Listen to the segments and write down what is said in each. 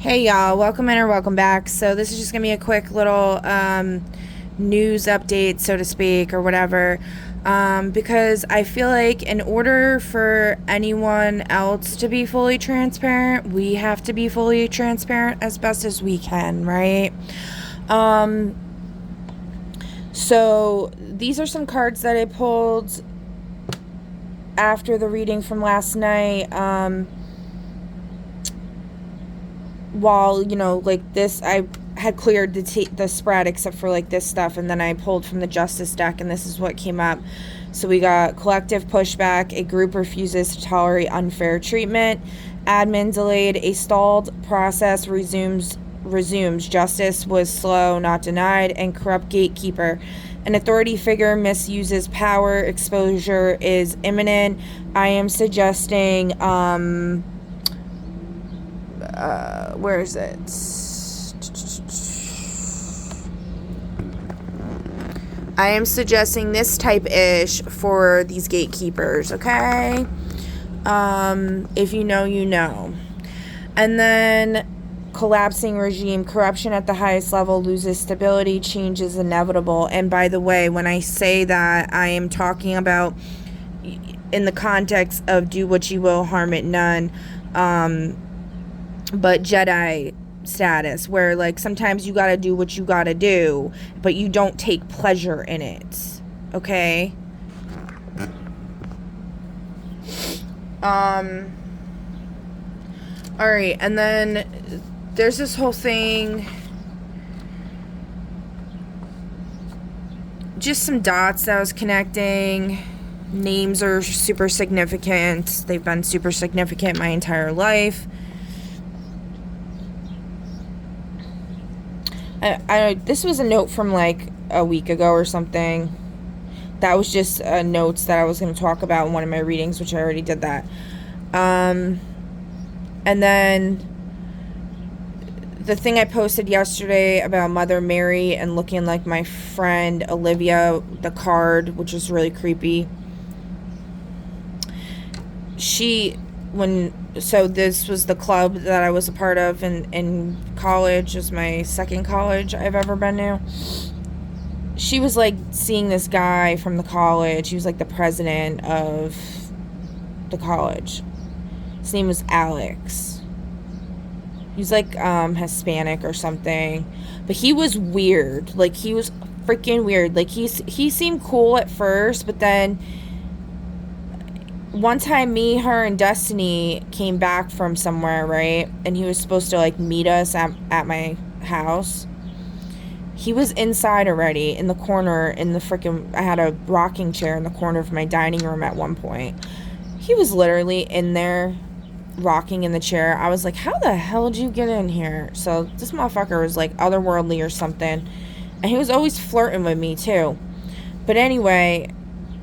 Hey y'all, welcome in or welcome back. So this is just gonna be a quick little news update, so to speak, or whatever, because I feel like in order for anyone else to be fully transparent, we have to be fully transparent as best as we can, right? So these are some cards that I pulled after the reading from last night. While, like this, I had cleared the spread except for like this stuff, and then I pulled from the Justice deck, and this is what came up. So we got collective pushback, a group refuses to tolerate unfair treatment, admin delayed, a stalled process resumes, justice was slow, not denied, and corrupt gatekeeper. An authority figure misuses power, exposure is imminent. I am suggesting, where is it? I am suggesting this type-ish for these gatekeepers, okay? If you know, you know. And then collapsing regime, corruption at the highest level loses stability, change is inevitable. And by the way, when I say that, I am talking about in the context of do what you will, harm it none. But Jedi status, where like sometimes you gotta do what you gotta do, but you don't take pleasure in it. Okay? Alright, and then there's this whole thing. Just some dots that I was connecting. Names are super significant. They've been super significant my entire life. This was a note from like a week ago or something. That was just notes that I was going to talk about in one of my readings, which I already did that. And then the thing I posted yesterday about Mother Mary and looking like my friend Olivia, the card, which is really creepy. So this was the club that I was a part of in college. It was my second college I've ever been to. She was like seeing this guy from the college. He was like the president of the college. His name was Alex. He was like Hispanic or something. But he was weird. Like he was freaking weird. Like he seemed cool at first, but then one time me, her, and Destiny came back from somewhere, right? And he was supposed to like meet us at my house. He was inside already in the corner in the freaking, I had a rocking chair in the corner of my dining room at one point. He was literally in there rocking in the chair. I was like, how the hell did you get in here? So this motherfucker was like otherworldly or something. And he was always flirting with me too. But anyway,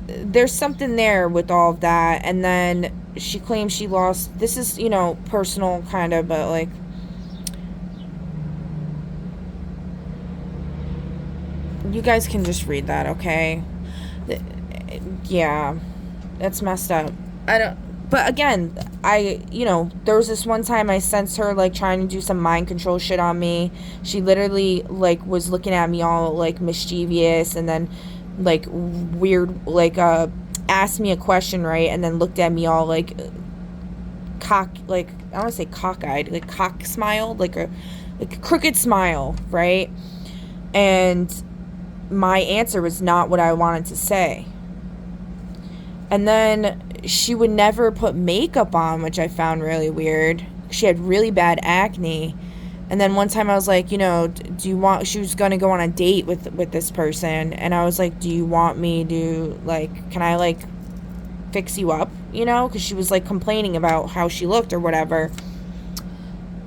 there's something there with all of that. And then she claims she lost, this is, personal kind of, but like, you guys can just read that, okay? Yeah, that's messed up. But again, there was this one time I sensed her like trying to do some mind control shit on me. She literally like was looking at me all like mischievous, and then like weird, like asked me a question, right, and then looked at me all like I don't want to say cockeyed, like cock smiled, like a crooked smile, right? And my answer was not what I wanted to say. And then she would never put makeup on, which I found really weird. She had really bad acne. And then one time I was like, do you want, she was going to go on a date with this person. And I was like, do you want me to, like, can I, like, fix you up, Because she was, like, complaining about how she looked or whatever.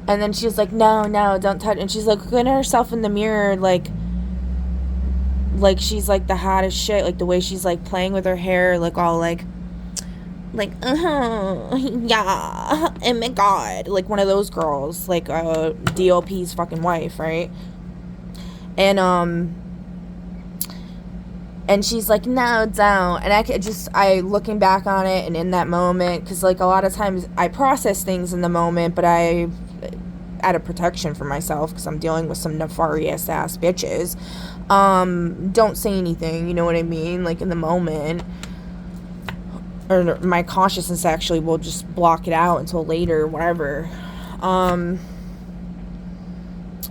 And then she was like, no, don't touch. And she's, like, looking at herself in the mirror, like she's, like, the hottest shit. Like, the way she's, like, playing with her hair, like, all, like, yeah, oh my god, like one of those girls, like DOP's fucking wife, right? And she's like, no, don't. And I looking back on it, and in that moment, because like a lot of times I process things in the moment, but I out of protection for myself, because I'm dealing with some nefarious ass bitches, don't say anything, you know what I mean, like in the moment, or my consciousness actually will just block it out until later, whatever.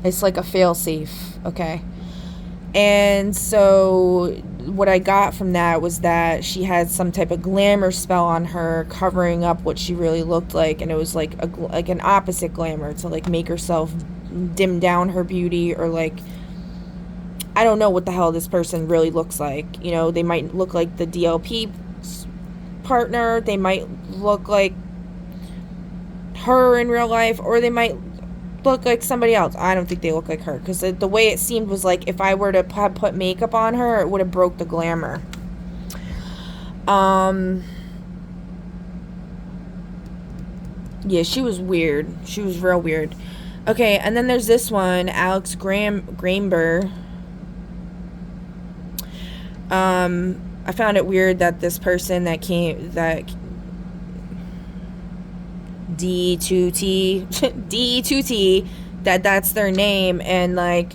It's like a fail-safe, okay? And so what I got from that was that she had some type of glamour spell on her, covering up what she really looked like, and it was like an opposite glamour, to like make herself dim down her beauty, or like, I don't know what the hell this person really looks like. You know, they might look like the DLP partner, they might look like her in real life, or they might look like somebody else. I don't think they look like her, because the way it seemed was like if I were to put makeup on her, it would have broke the glamour. Yeah, she was weird. She was real weird. Okay, and then there's this one, Alex Graember. I found it weird that this person that D2T, that's their name, and like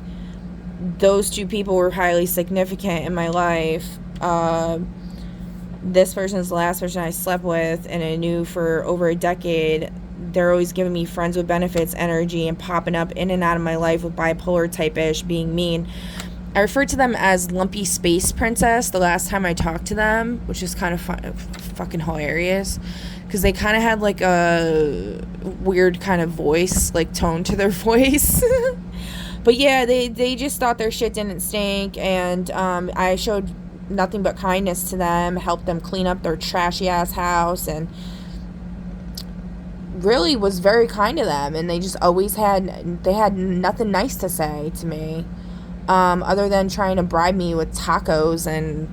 those two people were highly significant in my life. This person's the last person I slept with and I knew for over a decade. They're always giving me friends with benefits energy and popping up in and out of my life with bipolar type-ish, being mean. I referred to them as Lumpy Space Princess the last time I talked to them, which is kind of fucking hilarious, because they kind of had like a weird kind of voice, like tone to their voice. But yeah, they just thought their shit didn't stink, and I showed nothing but kindness to them, helped them clean up their trashy ass house, and really was very kind to them, and they just always had nothing nice to say to me, other than trying to bribe me with tacos and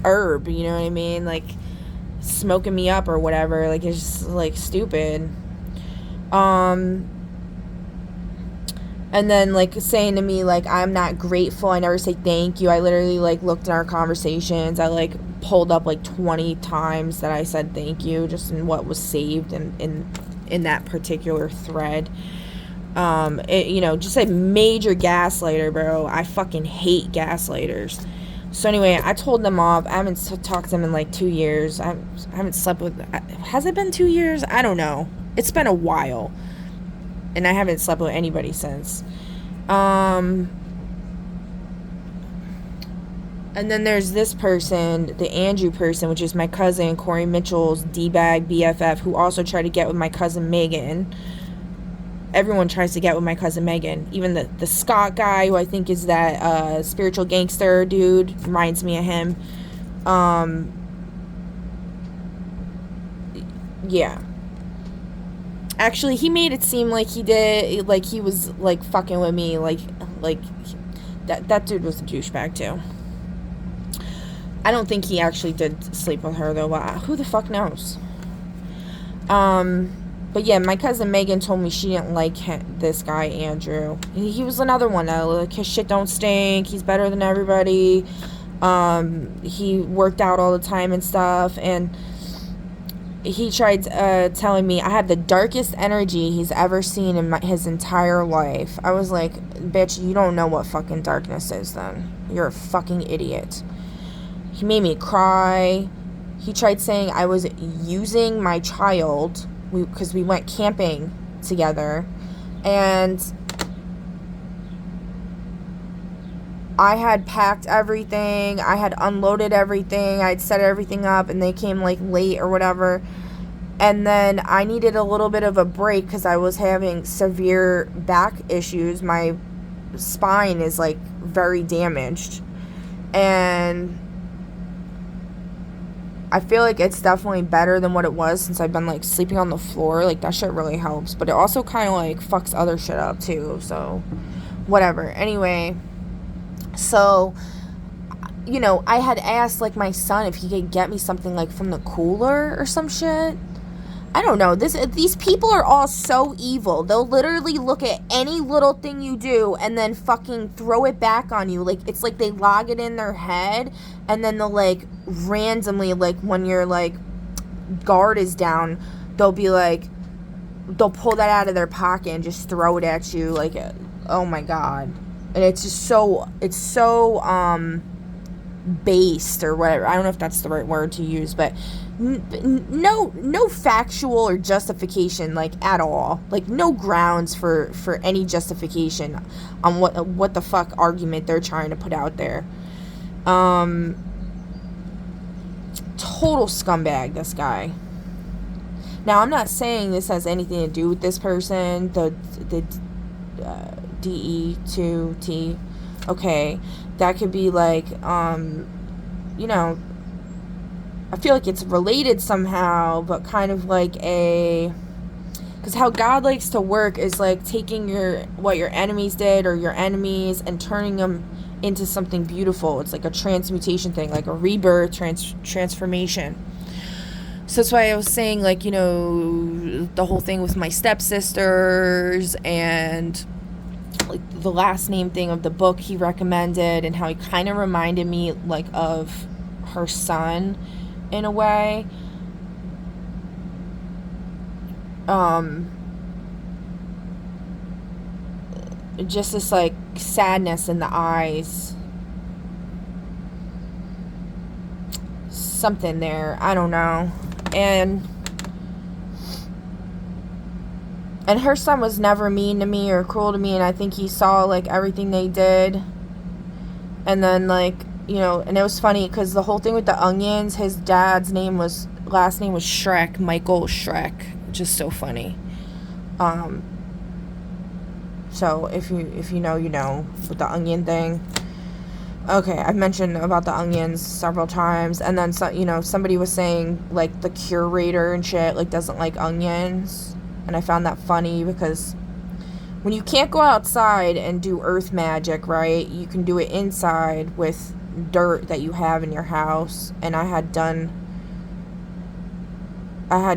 herb, you know what I mean, like smoking me up or whatever. Like, it's just like stupid. And then like saying to me like I'm not grateful, I never say thank you. I literally like looked in our conversations, I like pulled up like 20 times that I said thank you, just in what was saved in that particular thread. Just a major gaslighter, bro. I fucking hate gaslighters. So anyway, I told them off. I haven't talked to them in like 2 years. I haven't slept with... Has it been 2 years? I don't know. It's been a while. And I haven't slept with anybody since. And then there's this person, the Andrew person, which is my cousin, Corey Mitchell's D-bag BFF, who also tried to get with my cousin Megan. Everyone tries to get with my cousin Megan. Even the Scott guy, who I think is that spiritual gangster dude, reminds me of him. Yeah. Actually, he made it seem like he did, like he was like fucking with me, like that dude was a douchebag too. I don't think he actually did sleep with her though, but who the fuck knows? But yeah, my cousin Megan told me she didn't like this guy, Andrew. He was another one that, like, his shit don't stink. He's better than everybody. He worked out all the time and stuff. And he tried telling me I had the darkest energy he's ever seen in his entire life. I was like, bitch, you don't know what fucking darkness is then. You're a fucking idiot. He made me cry. He tried saying I was using my child, because we went camping together, and I had packed everything, I had unloaded everything, I'd set everything up, and they came like late or whatever, and then I needed a little bit of a break because I was having severe back issues. My spine is like very damaged, and I feel like it's definitely better than what it was since I've been, like, sleeping on the floor. Like, that shit really helps. But it also kind of, like, fucks other shit up, too. So, whatever. Anyway, so, I had asked, like, my son if he could get me something, like, from the cooler or some shit. I don't know. These people are all so evil. They'll literally look at any little thing you do and then fucking throw it back on you. Like, it's like they log it in their head, and then they'll, like, randomly, like, when your, like, guard is down, they'll be like, they'll pull that out of their pocket and just throw it at you, like, oh my god. And it's just so, based or whatever. I don't know if that's the right word to use, but no factual or justification, like, at all. Like, no grounds for any justification on what the fuck argument they're trying to put out there. Total scumbag, this guy. Now, I'm not saying this has anything to do with this person, the DE2T. Okay, that could be like, you know, I feel like it's related somehow, but kind of like because how God likes to work is like taking what your enemies did or your enemies and turning them into something beautiful. It's like a transmutation thing, like a rebirth, transformation. So that's why I was saying, like, you know, the whole thing with my stepsisters and like the last name thing of the book he recommended, and how he kind of reminded me like of her son in a way. Just this like sadness in the eyes, something there, I don't know. And her son was never mean to me or cruel to me, and I think he saw like everything they did. And then, like, you know, and it was funny because the whole thing with the onions, his dad's last name was Shrek, Michael Shrek, which is so funny. So if you know, you know, with the onion thing. Okay, I've mentioned about the onions several times. And then, you know, somebody was saying, like, the curator and shit, like, doesn't like onions. And I found that funny because when you can't go outside and do earth magic, right, you can do it inside with dirt that you have in your house. And I had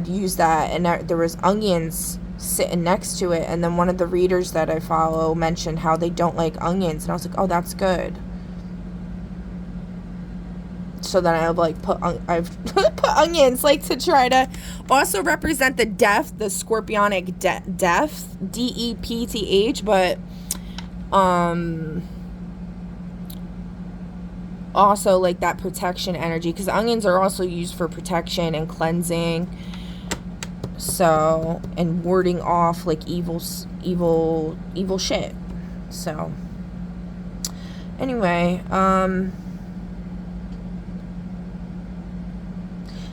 used that, and there was onions sitting next to it. And then one of the readers that I follow mentioned how they don't like onions. And I was like, oh, that's good. So then I've put onions, like, to try to also represent the death, the scorpionic death, DEPTH, but also like that protection energy, because onions are also used for protection and cleansing, so, and warding off like evil shit. So anyway,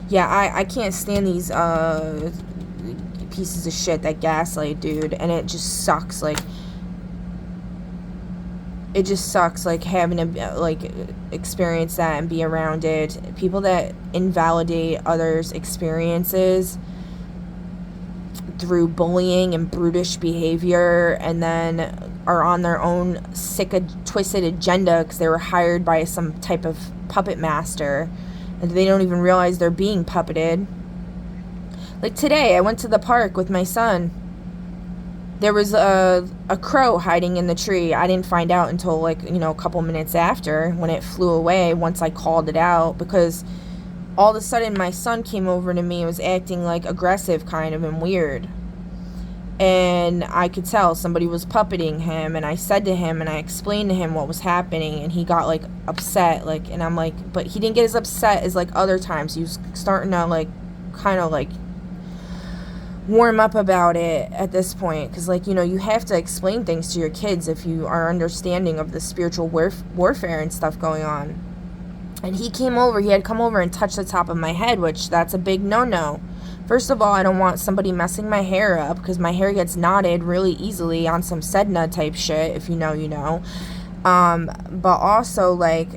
yeah, I can't stand these pieces of shit that gaslight, dude, and it just sucks. Like, it just sucks, like, having to, like, experience that and be around it. People that invalidate others' experiences through bullying and brutish behavior, and then are on their own sick, twisted agenda because they were hired by some type of puppet master, and they don't even realize they're being puppeted. Like today, I went to the park with my son. There was a crow hiding in the tree. I didn't find out until, like, you know, a couple minutes after, when it flew away, once I called it out, because all of a sudden my son came over to me and was acting like aggressive kind of and weird. And I could tell somebody was puppeting him, and I said to him and I explained to him what was happening, and he got like upset, like, and I'm like, but he didn't get as upset as like other times. He was starting to like kind of like warm up about it at this point, because, like, you know, you have to explain things to your kids if you are understanding of the spiritual warfare and stuff going on. And he had come over and touched the top of my head, which that's a big no-no. First of all, I don't want somebody messing my hair up, because my hair gets knotted really easily on some Sedna type shit. If you know, you know. But also, like,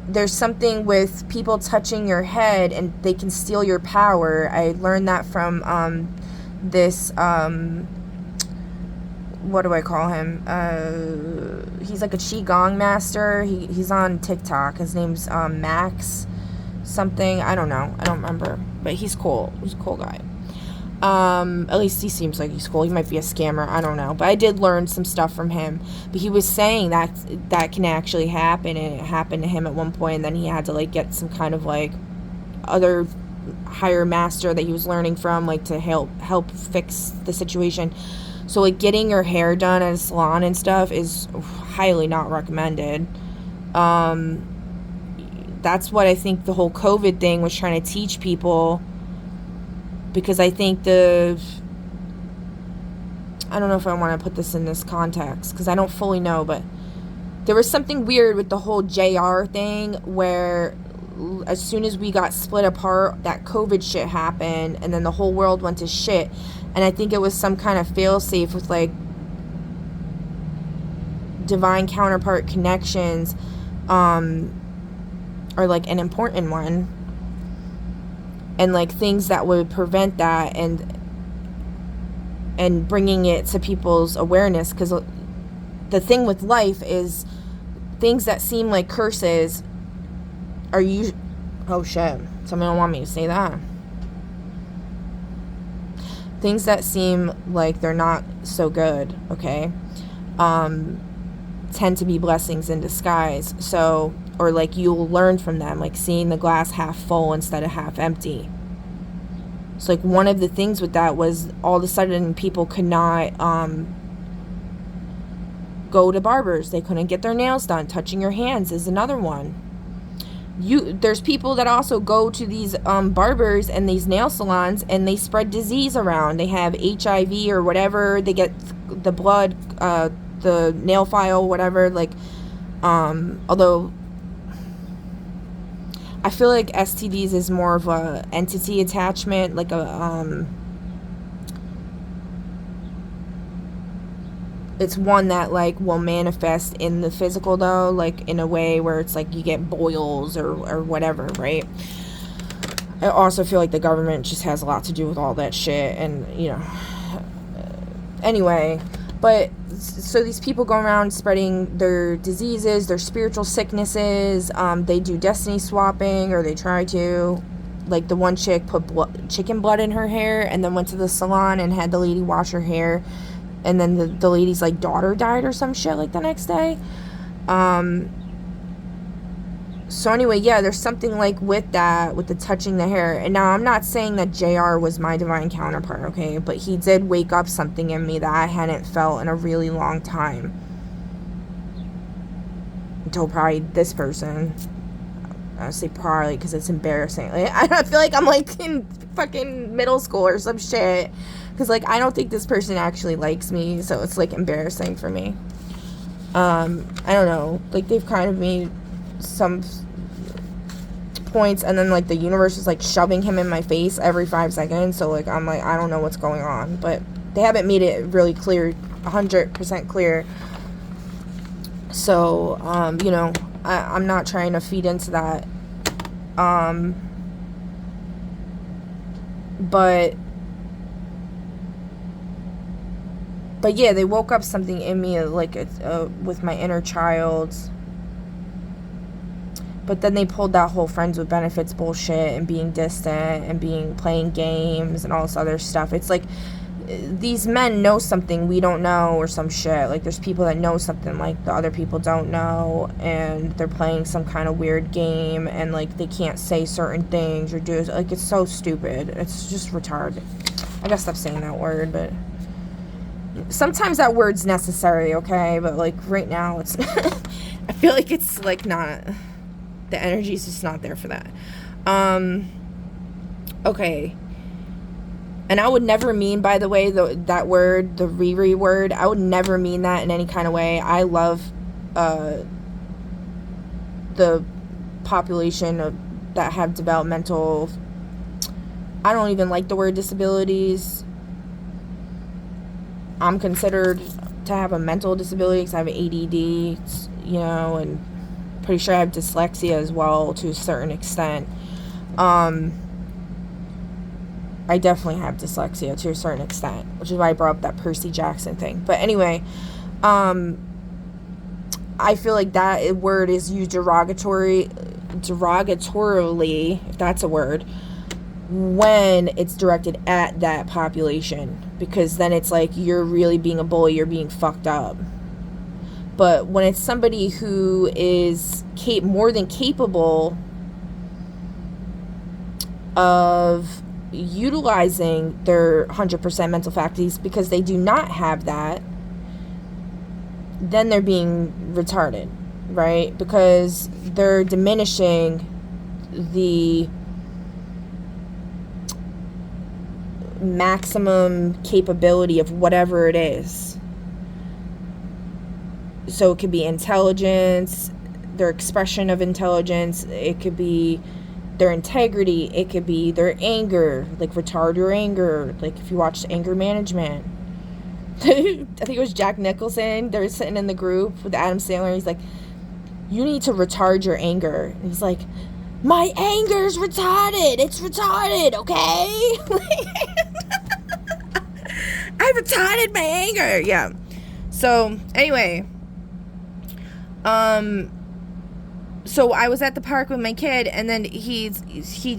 there's something with people touching your head and they can steal your power. I learned that from this what do I call him? He's like a Qigong master. He's on TikTok. His name's Max something. I don't know. I don't remember. But he's cool. He's a cool guy. At least he seems like he's cool. He might be a scammer. I don't know. But I did learn some stuff from him. But he was saying that can actually happen. And it happened to him at one point. And then he had to, like, get some kind of, like, other higher master that he was learning from, like, to help fix the situation. So, like, getting your hair done at a salon and stuff is highly not recommended. That's what I think the whole COVID thing was trying to teach people, because I think I don't know if I want to put this in this context, because I don't fully know, but there was something weird with the whole JR thing, where as soon as we got split apart, that COVID shit happened, and then the whole world went to shit. And I think it was some kind of fail-safe with, like, divine counterpart connections, or, like, an important one, and, like, things that would prevent that, and bringing it to people's awareness. Because the thing with life is, things that seem like curses are usually... Oh, shit. Somebody don't want me to say that. Things that seem like they're not so good, okay, tend to be blessings in disguise. So, or, like, you'll learn from them, like seeing the glass half full instead of half empty. So, like, one of the things with that was all of a sudden people could not go to barbers. They couldn't get their nails done. Touching your hands is another one. There's people that also go to these barbers and these nail salons, and they spread disease around. They have HIV or whatever. They get the blood, the nail file, whatever. Like, although I feel like STDs is more of a entity attachment, like a it's one that, like, will manifest in the physical, though, like, in a way where it's like you get boils or whatever, right? I also feel like the government just has a lot to do with all that shit, and, you know, anyway, but, so these people go around spreading their diseases, their spiritual sicknesses, they do destiny swapping, or they try to. Like, the one chick put chicken blood in her hair, and then went to the salon and had the lady wash her hair, and then the lady's, like, daughter died or some shit, like, the next day. So anyway, yeah, there's something, like, with that, with the touching the hair. And now, I'm not saying that JR was my divine counterpart, okay? But he did wake up something in me that I hadn't felt in a really long time. Until probably this person. I say probably because it's embarrassing. Like, I feel like I'm, like, in fucking middle school or some shit. Because, like, I don't think this person actually likes me, so it's, like, embarrassing for me. I don't know. Like, they've kind of made some points, and then, like, the universe is, like, shoving him in my face every 5 seconds, so, like, I'm, like, I don't know what's going on. But they haven't made it really clear, 100% clear. So, you know, I'm not trying to feed into that. But yeah, they woke up something in me, like, with my inner child. But then they pulled that whole friends with benefits bullshit, and being distant, and playing games, and all this other stuff. It's like, these men know something we don't know, or some shit. Like, there's people that know something, like, the other people don't know, and they're playing some kind of weird game, and, like, they can't say certain things, or do, like, it's so stupid. It's just retarded. I gotta stop saying that word, but sometimes that word's necessary, okay? But, like, right now, it's I feel like it's, like, not, the energy's just not there for that. Okay. And I would never mean, by the way, that word, the Riri word, I would never mean that in any kind of way. I love the population that have developmental, I don't even like the word disabilities. I'm considered to have a mental disability because I have ADD, you know, and pretty sure I have dyslexia as well to a certain extent. I definitely have dyslexia to a certain extent, which is why I brought up that Percy Jackson thing. But anyway, I feel like that word is used derogatorily, if that's a word, when it's directed at that population, because then it's like, you're really being a bully, you're being fucked up. But when it's somebody who is more than capable of utilizing their 100% mental faculties, because they do not have that, then they're being retarded, right? Because they're diminishing the maximum capability of whatever it is. So it could be intelligence, their expression of intelligence, it could be their integrity, it could be their anger, like retard your anger, like if you watch Anger Management. I think it was Jack Nicholson, they were sitting in the group with Adam Sandler, he's like, you need to retard your anger. And he's like, my anger's retarded, it's retarded, okay? I retarded my anger. Yeah. So anyway, so I was at the park with my kid, and then he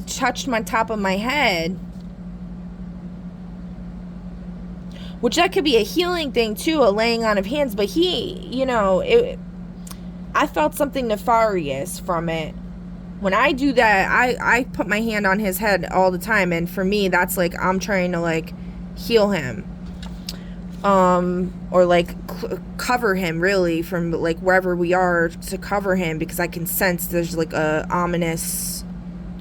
touched my top of my head, which that could be a healing thing too, a laying on of hands. But I felt something nefarious from it. When I do that, I put my hand on his head all the time, and for me, that's like I'm trying to like heal him. Or like cover him really from like wherever we are, to cover him, because I can sense there's like a ominous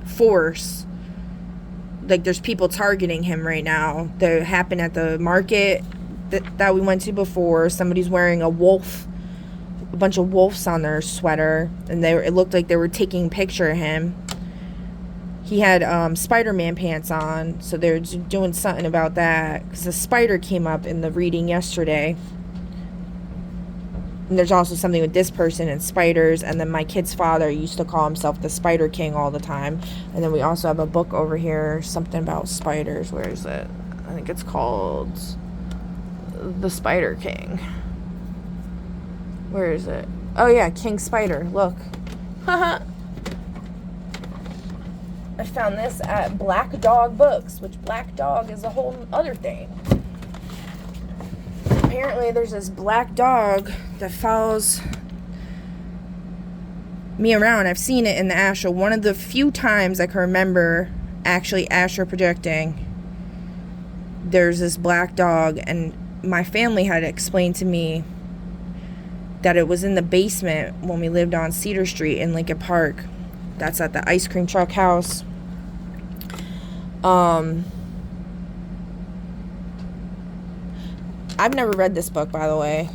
force, like there's people targeting him right now. That happened at the market that we went to before. Somebody's wearing a bunch of wolves on their sweater, and it looked like they were taking a picture of him. He had Spider-Man pants on, so they're doing something about that, because a spider came up in the reading yesterday. And there's also something with this person and spiders, and then my kid's father used to call himself the Spider King all the time. And then we also have a book over here, something about spiders. Where is it? I think it's called The Spider King. Where is it? Oh yeah, King Spider, look. Haha. I found this at Black Dog Books, which Black Dog is a whole other thing. Apparently there's this black dog that follows me around. I've seen it in the astral. One of the few times I can remember actually astral projecting, there's this black dog, and my family had explained to me that it was in the basement when we lived on Cedar Street in Lincoln Park. That's at the ice cream truck house. I've never read this book, by the way,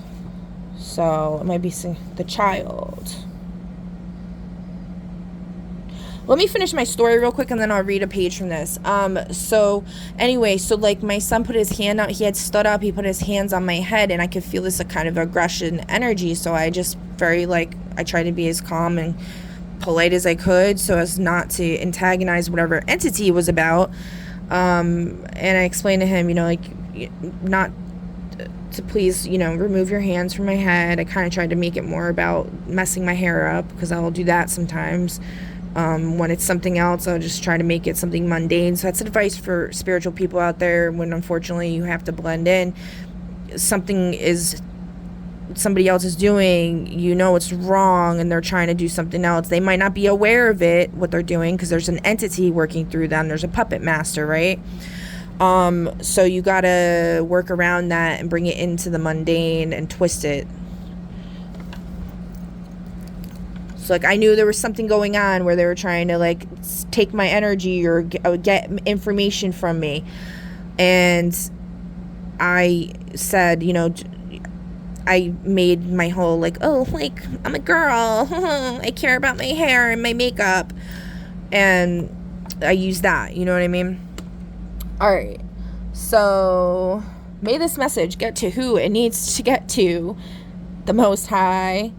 so it might be The Child. Let me finish my story real quick, and then I'll read a page from this. So like my son put his hand out, he had stood up, he put his hands on my head, and I could feel this kind of aggression energy, so I just I tried to be as calm and polite as I could, so as not to antagonize whatever entity it was about. And I explained to him, not to please, remove your hands from my head. I kind of tried to make it more about messing my hair up, because I will do that sometimes. When it's something else, I'll just try to make it something mundane. So that's advice for spiritual people out there, when unfortunately you have to blend in. Somebody else is doing, it's wrong, and they're trying to do something else. They might not be aware of it, what they're doing, because there's an entity working through them. There's a puppet master, right? So you gotta work around that and bring it into the mundane and twist it. So like I knew there was something going on where they were trying to like take my energy or get information from me. And I said, I made my whole I'm a girl. I care about my hair and my makeup. And I used that, you know what I mean? Alright, so may this message get to who it needs to get to, the Most High,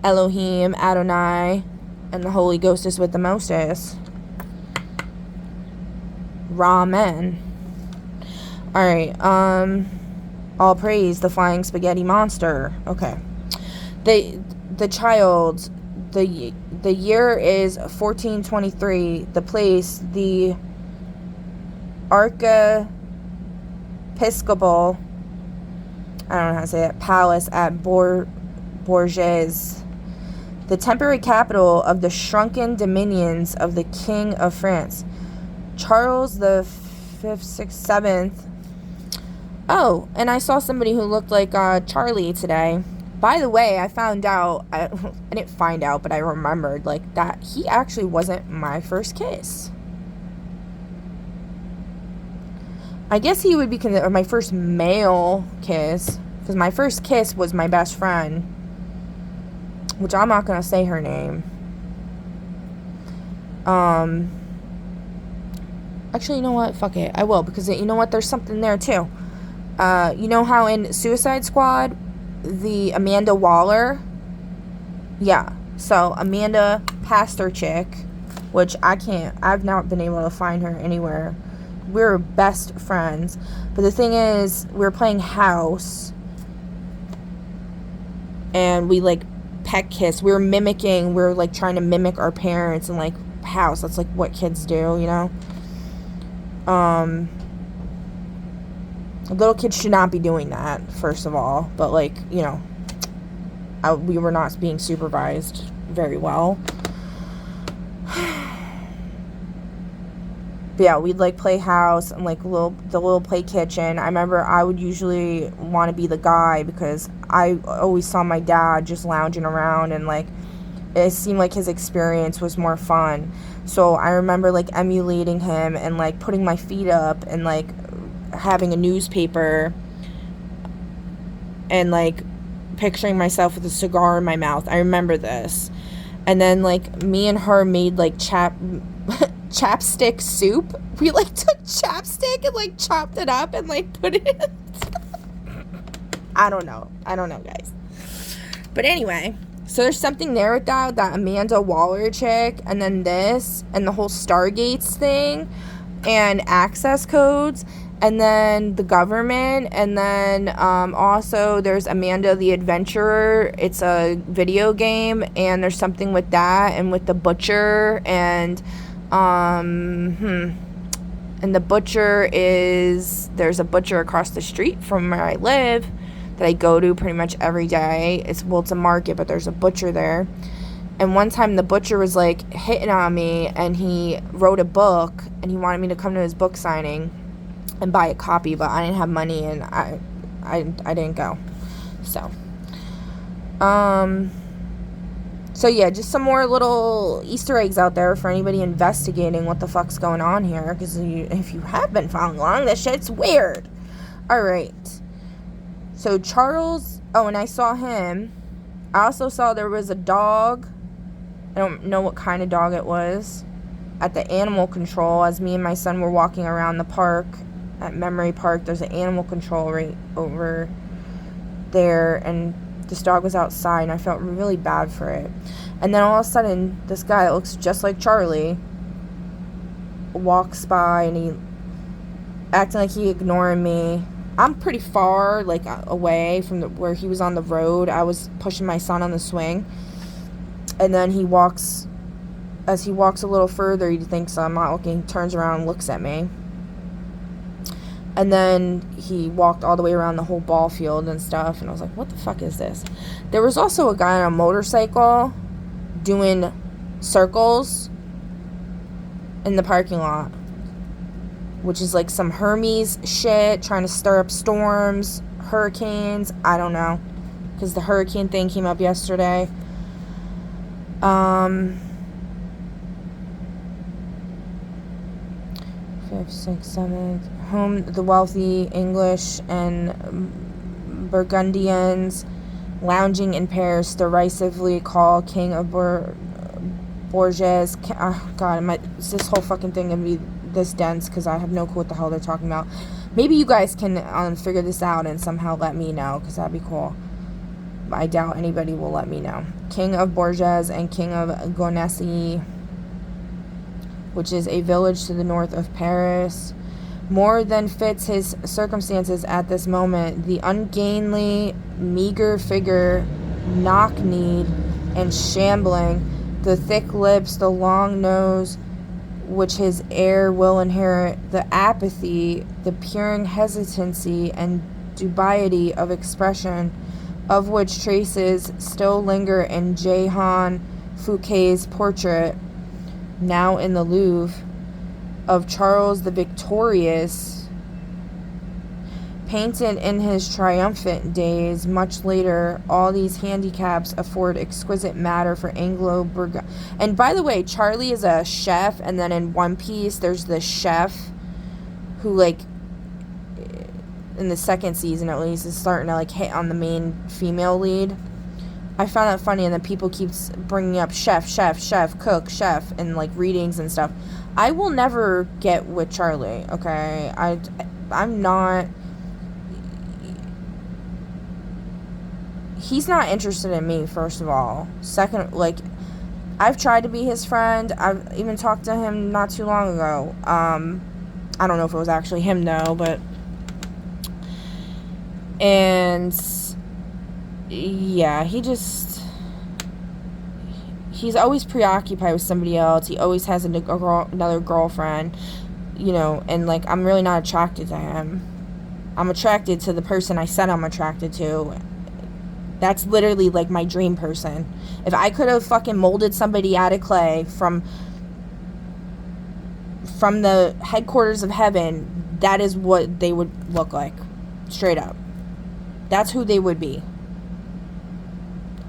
Elohim, Adonai, and the Holy Ghost is with the mostest. Ramen. Alright, all praise the flying spaghetti monster. Okay. The child, the year is 1423. The place, the Archiepiscopal, I don't know how to say it, palace at Bourges, the temporary capital of the shrunken dominions of the King of France. Charles the 5th, 6th, 7th. Oh, and I saw somebody who looked like Charlie today. By the way, I found out, I didn't find out, but I remembered, like, that he actually wasn't my first kiss. I guess he would be considered my first male kiss, because my first kiss was my best friend, which I'm not going to say her name. Actually, you know what? Fuck it. I will, because you know what? There's something there, too. You know how in Suicide Squad, the Amanda Waller? Yeah. So, Amanda Pastor chick, which I've not been able to find her anywhere. We're best friends. But the thing is, we were playing house, and we, like, peck kiss. We were, like, trying to mimic our parents and, like, house. That's, like, what kids do, you know? Little kids should not be doing that, first of all. But, like, you know, we were not being supervised very well. But yeah, we'd, like, play house and, like, the little play kitchen. I remember I would usually want to be the guy because I always saw my dad just lounging around, and, like, it seemed like his experience was more fun. So I remember, like, emulating him and, like, putting my feet up and, like, having a newspaper and, like, picturing myself with a cigar in my mouth. I remember this. And then, like, me and her made, like, chapstick soup. We, like, took chapstick and, like, chopped it up and, like, put it in. I don't know, guys. But anyway, so there's something there with that Amanda Waller chick, and then this, and the whole Stargates thing, and access codes, and then the government, and then also there's Amanda the Adventurer. It's a video game, and there's something with that, and with the butcher, and the butcher there's a butcher across the street from where I live that I go to pretty much every day. It's a market, but there's a butcher there. And one time the butcher was, like, hitting on me, and he wrote a book, and he wanted me to come to his book signing and buy a copy, but I didn't have money, and I didn't go. So yeah, just some more little Easter eggs out there for anybody investigating what the fuck's going on here, because if you have been following along, this shit's weird. Alright. So Charles, and I saw him. I also saw there was a dog. I don't know what kind of dog it was. At the animal control, as me and my son were walking around the park, at Memory Park, there's an animal control right over there, and this dog was outside, and I felt really bad for it. And then all of a sudden, this guy that looks just like Charlie walks by, and he acting like he ignoring me. I'm pretty far, like, away from where he was on the road. I was pushing my son on the swing. And then as he walks a little further, he thinks I'm not looking, turns around and looks at me. And then he walked all the way around the whole ball field and stuff, and I was like, what the fuck is this? There was also a guy on a motorcycle doing circles in the parking lot, which is like some Hermes shit, trying to stir up storms, hurricanes, I don't know, because the hurricane thing came up yesterday. 5th, 6th, 7th, whom the wealthy English and Burgundians lounging in pairs derisively call King of Bourges. God, this whole fucking thing gonna be this dense because I have no clue what the hell they're talking about. Maybe you guys can figure this out and somehow let me know, because that'd be cool. But I doubt anybody will let me know. King of Bourges and King of Gonesse, which is a village to the north of Paris. More than fits his circumstances at this moment, the ungainly, meager figure, knock-kneed and shambling, the thick lips, the long nose, which his heir will inherit, the apathy, the peering hesitancy and dubiety of expression, of which traces still linger in Jehan Fouquet's portrait, now in the Louvre, of Charles the Victorious, painted in his triumphant days. Much later, all these handicaps afford exquisite matter for Anglo-Burgundy. And by the way, Charlie is a chef, and then in One Piece, there's the chef who, like, in the second season at least, is starting to, like, hit on the main female lead. I found that funny, and then people keep bringing up chef, cook, chef, and, like, readings and stuff. I will never get with Charlie, okay? I'm not... He's not interested in me, first of all. Second, like, I've tried to be his friend. I've even talked to him not too long ago. I don't know if it was actually him, though, but... And... Yeah, he's always preoccupied with somebody else. He always has another girlfriend, you know, and, like, I'm really not attracted to him. I'm attracted to the person I said I'm attracted to. That's literally, like, my dream person. If I could have fucking molded somebody out of clay from the headquarters of heaven, that is what they would look like. Straight up. That's who they would be.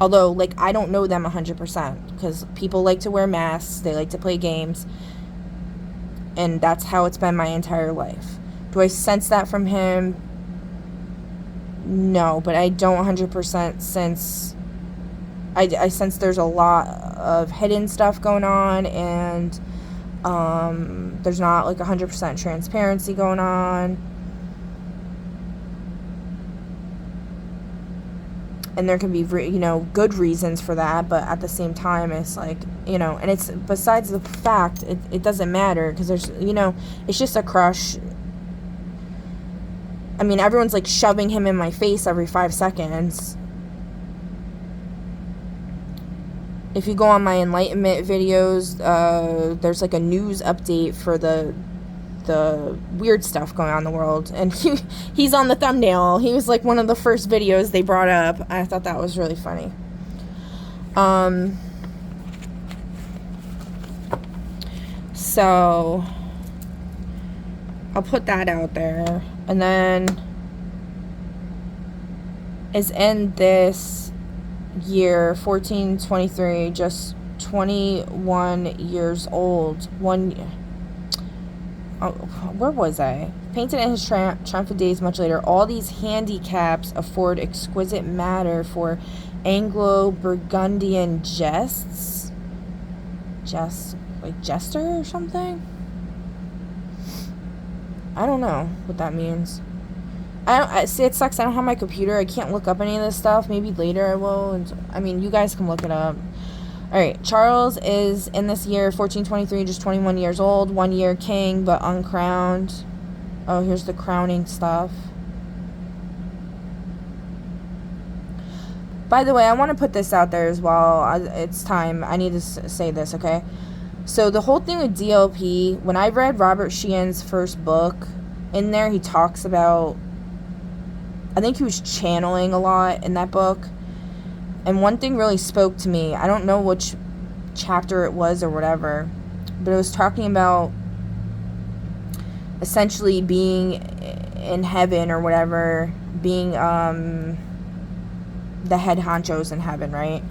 Although, like, I don't know them 100%, because people like to wear masks, they like to play games, and that's how it's been my entire life. Do I sense that from him? No, but I don't 100% sense... I sense there's a lot of hidden stuff going on, and there's not, like, 100% transparency going on. And there can be, you know, good reasons for that, but at the same time, it's like, you know, and it's, besides the fact, it doesn't matter, because there's, you know, it's just a crush. I mean, everyone's, like, shoving him in my face every 5 seconds. If you go on my enlightenment videos, there's, like, a news update for the weird stuff going on in the world, and he's on the thumbnail. He was, like, one of the first videos they brought up. I thought that was really funny. So I'll put that out there. And then is in this year, 1423, just 21 years old. Where was I? Painted in his triumphant days much later, all these handicaps afford exquisite matter for Anglo-Burgundian jests. Like jester or something? I don't know what that means. See, it sucks. I don't have my computer. I can't look up any of this stuff. Maybe later I will. And, I mean, you guys can look it up. Alright, Charles is, in this year, 1423, just 21 years old. 1 year king, but uncrowned. Oh, here's the crowning stuff. By the way, I want to put this out there as well. It's time. I need to say this, okay? So, the whole thing with DLP, when I read Robert Sheehan's first book, in there he talks about... I think he was channeling a lot in that book. And one thing really spoke to me. I don't know which chapter it was or whatever, but it was talking about essentially being in heaven or whatever, being the head honchos in heaven, right?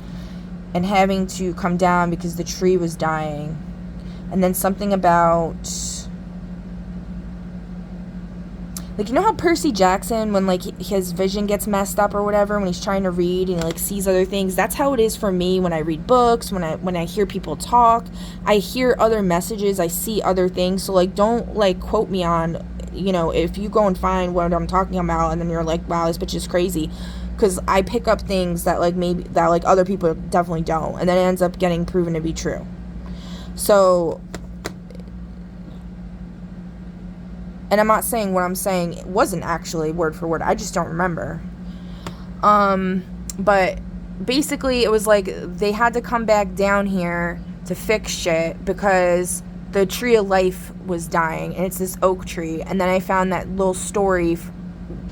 And having to come down because the tree was dying. And then something about... Like, you know how Percy Jackson, when, like, his vision gets messed up or whatever, when he's trying to read and he, like, sees other things? That's how it is for me when I read books, when I hear people talk. I hear other messages, I see other things. So, like, don't, like, quote me on, you know, if you go and find what I'm talking about and then you're like, wow, this bitch is crazy. Because I pick up things that, like, maybe, that, like, other people definitely don't. And then it ends up getting proven to be true. So... And I'm not saying what I'm saying wasn't actually word for word. I just don't remember. But basically it was like they had to come back down here to fix shit because the tree of life was dying. And it's this oak tree. And then I found that little story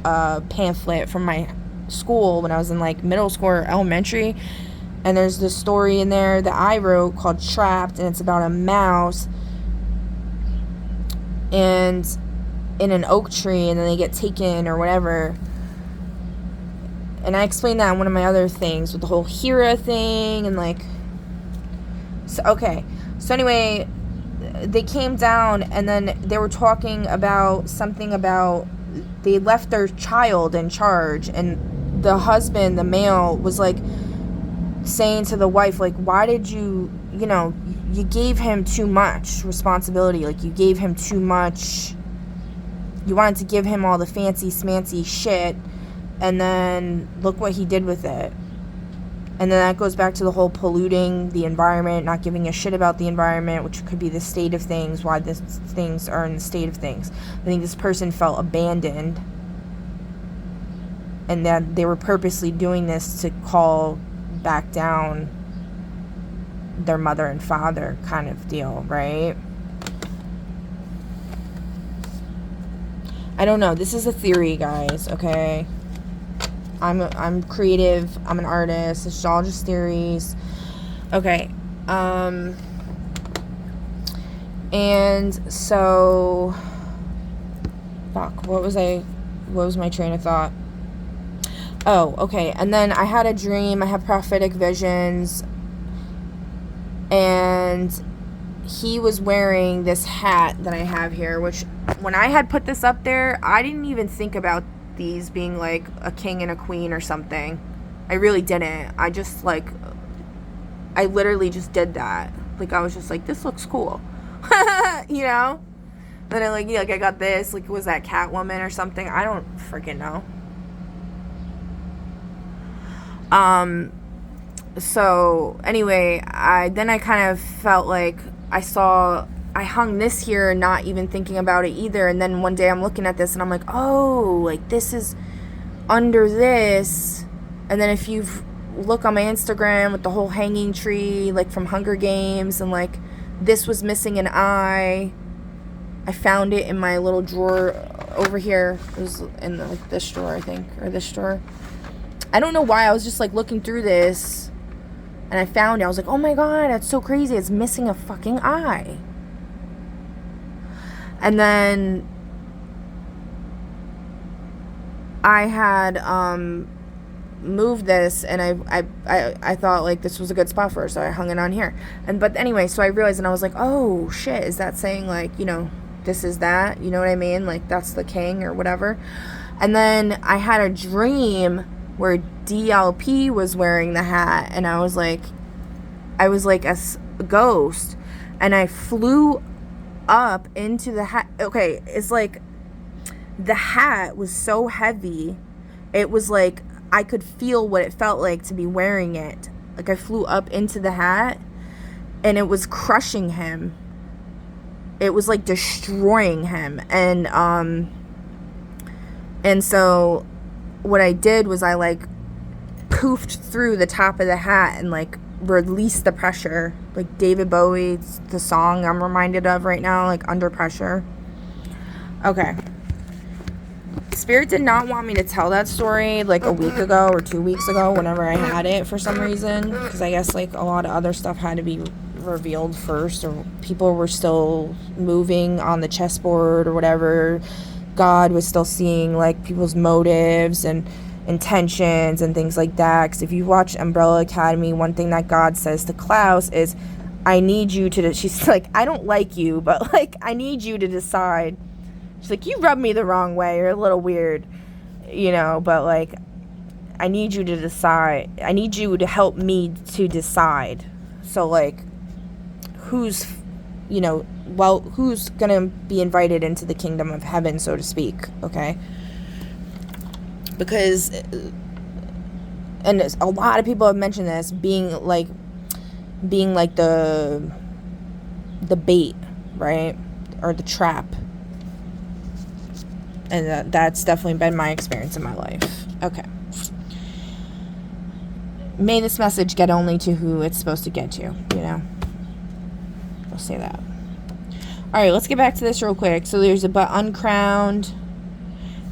pamphlet from my school when I was in like middle school or elementary. And there's this story in there that I wrote called Trapped. And it's about a mouse and in an oak tree, and then they get taken or whatever. And I explained that in one of my other things with the whole Hera thing, and like, so okay. So anyway, they came down, and then they were talking about something about they left their child in charge, and the husband, the male, was like saying to the wife, like, why did you gave him too much responsibility, like you gave him too much, you wanted to give him all the fancy smancy shit, and then look what he did with it. And then that goes back to the whole polluting the environment, not giving a shit about the environment, which could be the state of things, why these things are in the state of things. I think this person felt abandoned, and that they were purposely doing this to call back down their mother and father kind of deal, right? I don't know. This is a theory, guys, okay? I'm creative. I'm an artist. It's all just theories. Okay. And so, fuck, what was my train of thought? Oh, okay. And then I had a dream. I have prophetic visions. And he was wearing this hat that I have here, which when I had put this up there, I didn't even think about these being like a king and a queen or something. I really didn't. I literally just did that. Like, I was just like, this looks cool. You know? Then I I got this, like, was that Catwoman or something? I don't freaking know. So anyway, I kind of felt like I hung this here, not even thinking about it either. And then one day I'm looking at this and I'm like, oh, like this is under this. And then if you look on my Instagram with the whole hanging tree, like from Hunger Games, and like this was missing an eye. I found it in my little drawer over here. It was in this drawer, I think, or this drawer. I don't know why. I was just like looking through this and I found it. I was like, oh my God, that's so crazy. It's missing a fucking eye. And then I had moved this, and I thought like this was a good spot for it, so I hung it on here. But anyway, so I realized, and I was like, oh shit, is that saying like, this is that, you know what I mean? Like that's the king or whatever. And then I had a dream where DLP was wearing the hat, and I was like a ghost, and I flew up into the hat. Okay, it's like the hat was so heavy, it was like I could feel what it felt like to be wearing it. Like I flew up into the hat and it was crushing him. It was like destroying him. And so what I did was I like poofed through the top of the hat and like released the pressure, like David Bowie's the song I'm reminded of right now, like Under Pressure. Okay, Spirit did not want me to tell that story like a week ago or 2 weeks ago, whenever I had it, for some reason, because I guess like a lot of other stuff had to be revealed first, or people were still moving on the chessboard or whatever. God was still seeing like people's motives and intentions and things like that. Because if you watch Umbrella Academy, one thing that God says to Klaus is, I need you to, she's like, I don't like you, but like I need you to decide. She's like, you rub me the wrong way, you're a little weird, but like I need you to decide. I need you to help me to decide. So like who's gonna be invited into the kingdom of heaven, so to speak, okay? Because, and a lot of people have mentioned this, being like the bait, right? Or the trap. And that's definitely been my experience in my life. Okay. May this message get only to who it's supposed to get to, I'll say that. Alright, let's get back to this real quick. So there's a but uncrowned,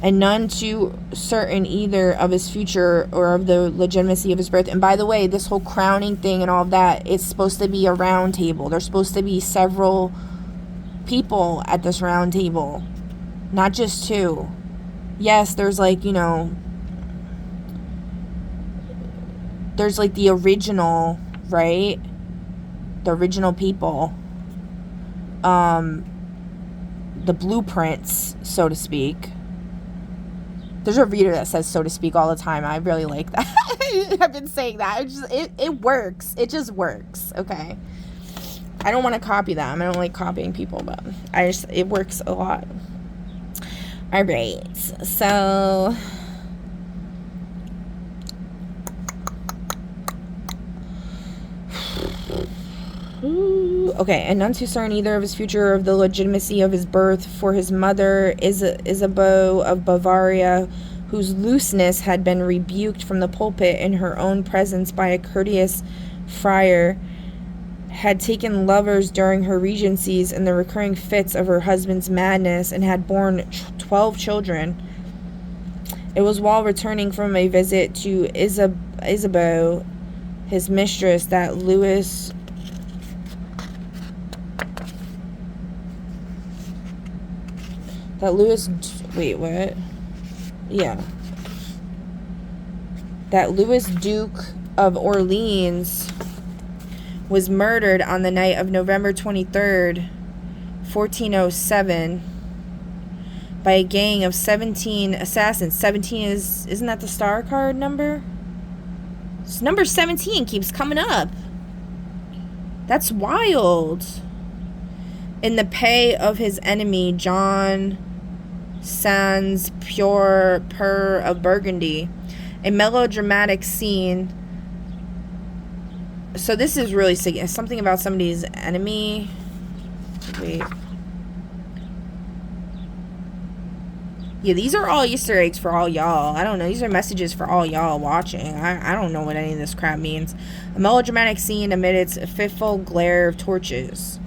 and none too certain either of his future or of the legitimacy of his birth. And by the way, this whole crowning thing and all of that, it's supposed to be a round table. There's supposed to be several people at this round table, not just 2. Yes, there's like, you know, there's like the original, right? The original people. The blueprints, so to speak. There's a reader that says so to speak all the time. I really like that. I've been saying that. It works. It just works. Okay. I don't want to copy them. I don't like copying people, but it works a lot. All right. So okay, and none too certain either of his future or of the legitimacy of his birth, for his mother, Isabeau of Bavaria, whose looseness had been rebuked from the pulpit in her own presence by a courteous friar, had taken lovers during her regencies and the recurring fits of her husband's madness, and had borne 12 children. It was while returning from a visit to Isabeau, his mistress, that Louis Duke of Orleans was murdered on the night of November 23rd, 1407, by a gang of 17 assassins. 17 isn't that the star card number? This number 17 keeps coming up. That's wild. In the pay of his enemy, John Sans Pure Per of Burgundy. A melodramatic scene. So this is really something about somebody's enemy. Wait. Yeah, these are all Easter eggs for all y'all. I don't know. These are messages for all y'all watching. I don't know what any of this crap means. A melodramatic scene amid its fitful glare of torches.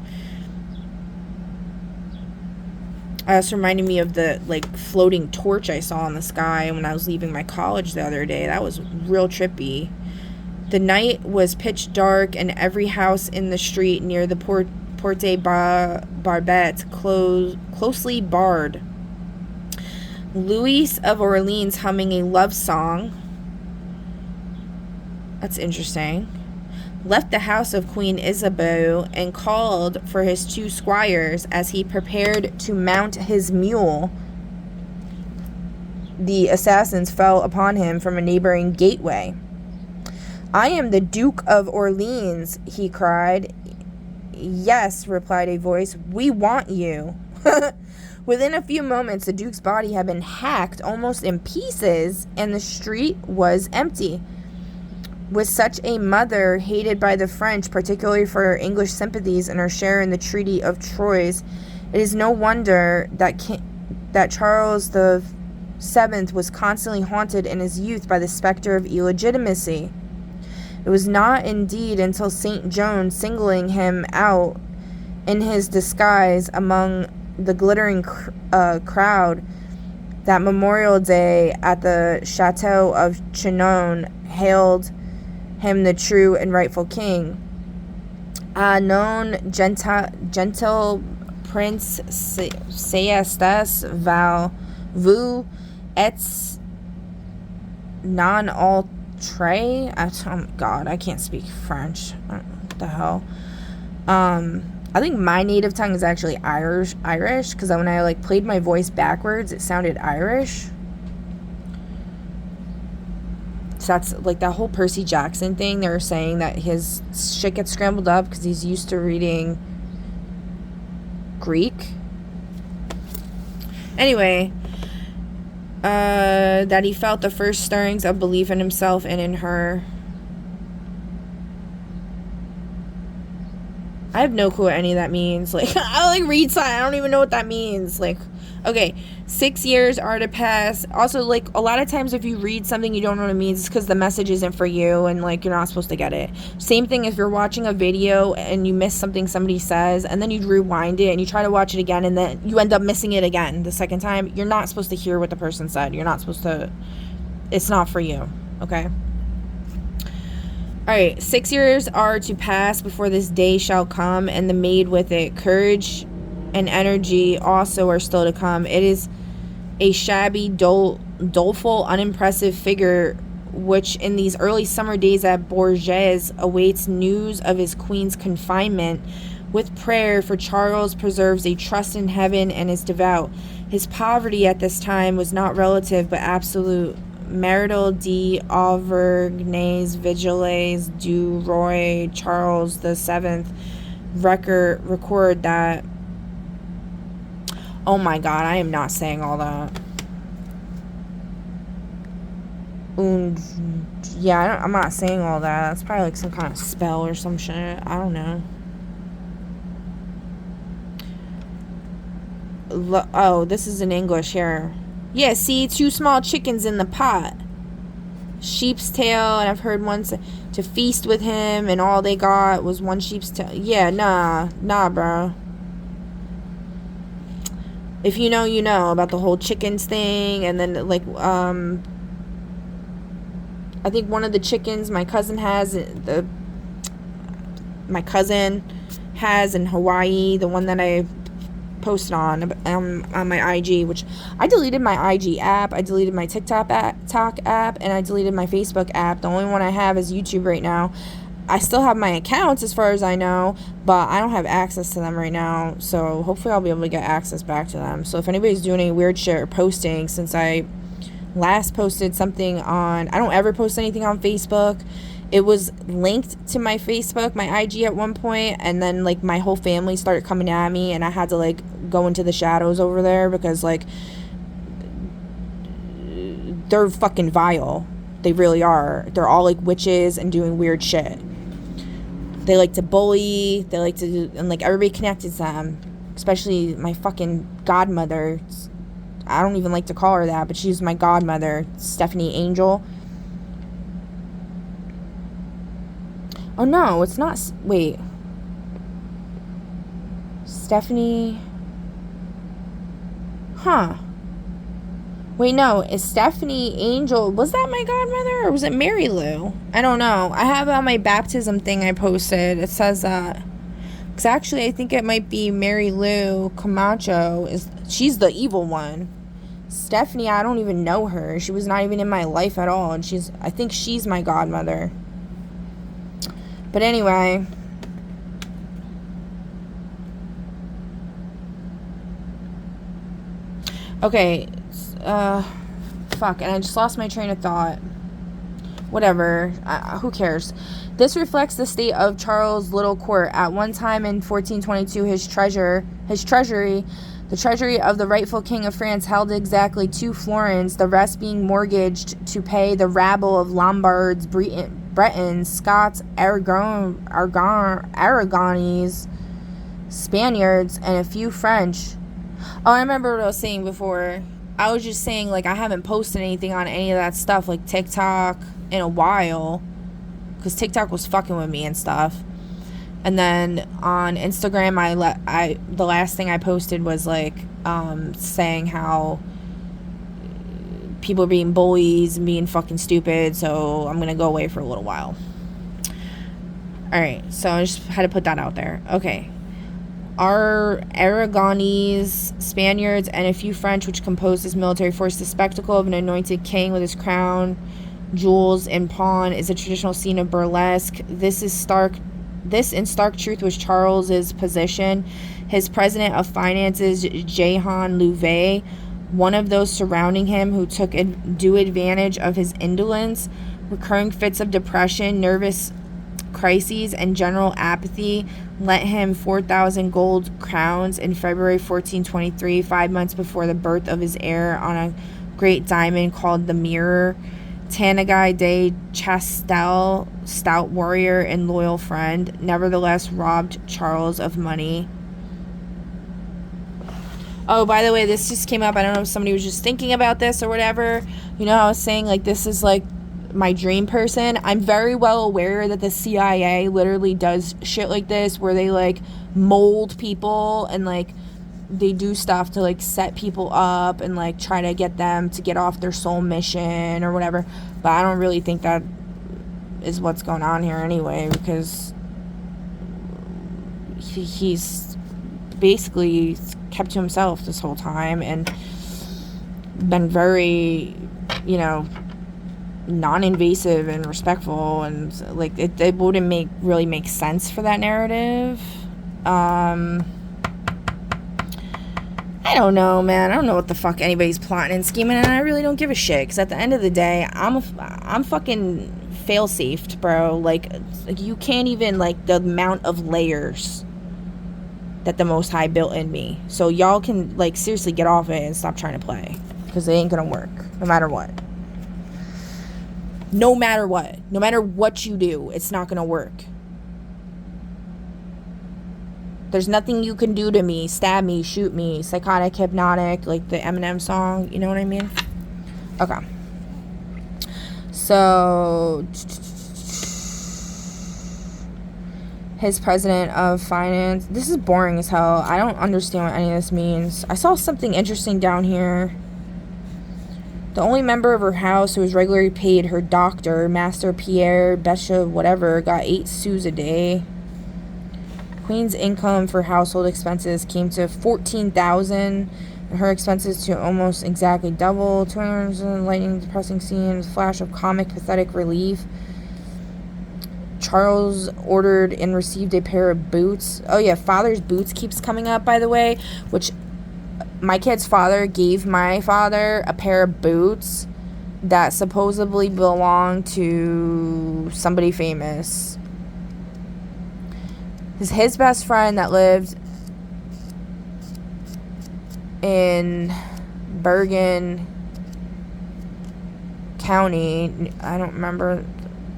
This reminded me of the, like, floating torch I saw in the sky when I was leaving my college the other day. That was real trippy. The night was pitch dark, and every house in the street near the Porte Barbette closely barred. Louis of Orleans, humming a love song, that's interesting, left the house of Queen Isabeau and called for his 2 squires as he prepared to mount his mule. The assassins fell upon him from a neighboring gateway. "I am the Duke of Orleans," he cried. "Yes," replied a voice, "we want you." Within a few moments, the Duke's body had been hacked almost in pieces, and the street was empty. With such a mother, hated by the French, particularly for her English sympathies and her share in the Treaty of Troyes, it is no wonder that Charles VII was constantly haunted in his youth by the specter of illegitimacy. It was not, indeed, until St. John, singling him out in his disguise among the glittering crowd, that Memorial Day at the Chateau of Chinon, hailed him the true and rightful king. Non gentle prince, sayestes vous êtes non autre. Oh God, I can't speak French. What the hell? I think my native tongue is actually Irish, because when I, like, played my voice backwards, it sounded Irish. So that's, like, that whole Percy Jackson thing. They were saying that his shit gets scrambled up because he's used to reading Greek. Anyway, that he felt the first stirrings of belief in himself and in her. I have no clue what any of that means. Like, I read something, I don't even know what that means. Like, okay, 6 years are to pass. Also, like, a lot of times if you read something you don't know what it means, it's because the message isn't for you and, like, you're not supposed to get it. Same thing if you're watching a video and you miss something somebody says, and then you rewind it and you try to watch it again, and then you end up missing it again the second time. You're not supposed to hear what the person said. You're not supposed to. It's not for you, okay? Alright, 6 years are to pass before this day shall come, and the maid with it. Courage and energy also are still to come. It is a shabby, doleful, unimpressive figure which in these early summer days at Bourges awaits news of his queen's confinement. With prayer for Charles preserves a trust in heaven and is devout. His poverty at this time was not relative but absolute. Marital de Auvergnes Vigiles du Roi Charles VII record that. Oh my god, I am not saying all that. Yeah, I'm not saying all that. That's probably like some kind of spell or some shit. I don't know. Oh, this is in English here. Yeah, see, 2 small chickens in the pot. Sheep's tail, and I've heard once to feast with him, and all they got was 1 sheep's tail. Yeah, nah, bro. If you know, you know about the whole chickens thing, and then like I think one of the chickens my cousin has in Hawaii, the one that I posted on my IG, which I deleted my IG app, I deleted my TikTok app, and I deleted my Facebook app. The only one I have is YouTube right now. I still have my accounts as far as I know, but I don't have access to them right now, so hopefully I'll be able to get access back to them. So if anybody's doing any weird shit or posting, since I last posted something on, I don't ever post anything on Facebook. It was linked to my Facebook, my IG at one point, and then like my whole family started coming at me, and I had to like go into the shadows over there because like they're fucking vile. They really are. They're all like witches and doing weird shit. They like to bully, they like to, and like everybody connected to them, especially my fucking godmother. I don't even like to call her that, but she's my godmother, Stephanie Angel. Oh no, it's not. Wait. Stephanie. Huh. Wait, no. Is Stephanie Angel. Was that my godmother or was it Mary Lou? I don't know. I have on my baptism thing I posted. It says that. Because actually, I think it might be Mary Lou Camacho. She's the evil one. Stephanie, I don't even know her. She was not even in my life at all. And I think she's my godmother. But anyway. Okay. Fuck. And I just lost my train of thought. Whatever. Who cares? This reflects the state of Charles' little court. At one time in 1422, his treasury, the treasury of the rightful king of France, held exactly 2 florins, the rest being mortgaged to pay the rabble of Lombards, Bretons, Scots, Aragonese, Spaniards, and a few French. Oh, I remember what I was saying before. I was just saying, like, I haven't posted anything on any of that stuff, like TikTok, in a while. Because TikTok was fucking with me and stuff. And then on Instagram, the last thing I posted was, like, saying how people are being bullies and being fucking stupid, so I'm gonna go away for a little while. Alright, so I just had to put that out there. Okay. Our Aragonese, Spaniards, and a few French, which composed his military force. The spectacle of an anointed king with his crown, jewels, and pawn is a traditional scene of burlesque. This in stark truth was Charles's position. His president of finances, Jehan Louvet, one of those surrounding him who took due advantage of his indolence, recurring fits of depression, nervous crises, and general apathy, lent him 4,000 gold crowns in February 1423, 5 months before the birth of his heir, on a great diamond called the Mirror. Tanneguy de Chastel, stout warrior and loyal friend, nevertheless robbed Charles of money. Oh, by the way, this just came up. I don't know if somebody was just thinking about this or whatever. You know how I was saying, like, this is, like, my dream person? I'm very well aware that the CIA literally does shit like this, where they, like, mold people and, like, they do stuff to, like, set people up and, like, try to get them to get off their soul mission or whatever. But I don't really think that is what's going on here anyway, because he's basically kept to himself this whole time and been very, you know, non-invasive and respectful, and like it wouldn't really make sense for that narrative. I don't know, man. I don't know what the fuck anybody's plotting and scheming, and I really don't give a shit, because at the end of the day, I'm fucking fail-safed, bro. Like, you can't even, like, the amount of layers that the Most High built in me. So y'all can, like, seriously get off it and stop trying to play, because it ain't gonna work, no matter what. No matter what. No matter what you do, it's not gonna work. There's nothing you can do to me, stab me, shoot me, psychotic, hypnotic, like the Eminem song, you know what I mean? Okay. So, his president of finance. This is boring as hell. I don't understand what any of this means. I saw something interesting down here. The only member of her house who was regularly paid, her doctor, Master Pierre Besha, whatever, got 8 sous a day. Queen's income for household expenses came to $14,000, and her expenses to almost exactly double. 200 lightning, depressing scene, flash of comic, pathetic relief. Charles ordered and received a pair of boots. Oh yeah, father's boots keeps coming up, by the way, which my kid's father gave my father a pair of boots that supposedly belonged to somebody famous. His best friend that lived in Bergen County, I don't remember